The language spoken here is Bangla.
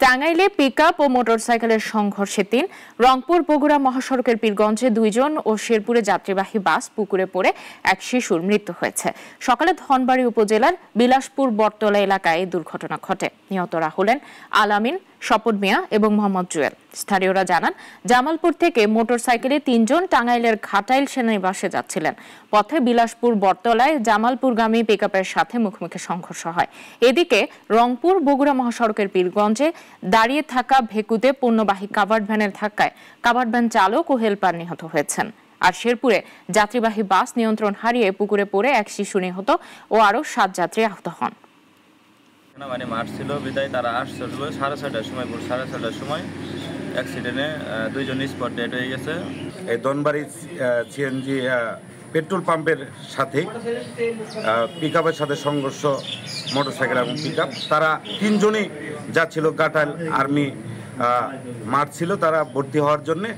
টাঙ্গাইলে পিকআপ ও মোটরসাইকেলের সংঘর্ষে ৩, রংপুর বগুড়া মহাসড়কের পীরগঞ্জে ২ জন ও শেরপুরে যাত্রীবাহী বাস পুকুরে পড়ে এক শিশুর মৃত্যু হয়েছে। সকালে ধনবাড়ী উপজেলার বিলাসপুর বটতলা এলাকায় এই দুর্ঘটনা ঘটে। নিহতরা হলেন আলামিন, স্বপন মিয়া এবং মোহাম্মদ জুয়েল। স্থানীয়রা জানান, জামালপুর থেকে মোটরসাইকেলে ৩ জন টাঙ্গাইলের ঘাটাইল সেনানিবাসে যাচ্ছিলেন। পথে বিলাসপুর বটতলায় জামালপুরগামী পিকআপের সাথে মুখোমুখি সংঘর্ষ হয়। এদিকে রংপুর বগুড়া মহাসড়কের পীরগঞ্জে দাঁড়িয়ে থাকা ভেকুতে পণ্যবাহী কাভার্ড ভ্যানের ধাক্কায় কাভার্ড ভ্যান চালক ও হেলপার নিহত হয়েছেন। আর শেরপুরে যাত্রীবাহী বাস নিয়ন্ত্রণ হারিয়ে পুকুরে পড়ে এক শিশু নিহত ও আরও ৭ যাত্রী আহত হন। মানে মাঠ ছিল বিদায় তারা আসছিল 6:30টার সময়, 6:30টার সময় অ্যাক্সিডেন্টে 2 জন স্পট ডেড হয়ে গেছে। এই ধনবাড়ী সিএনজি পেট্রোল পাম্পের সাথে পিকআপের সাথে সংঘর্ষ, মোটরসাইকেল এবং পিকআপ। তারা 3 জনই যাচ্ছিল ঘাটাইল আর্মি মাঠ ছিল তারা ভর্তি হওয়ার জন্যে।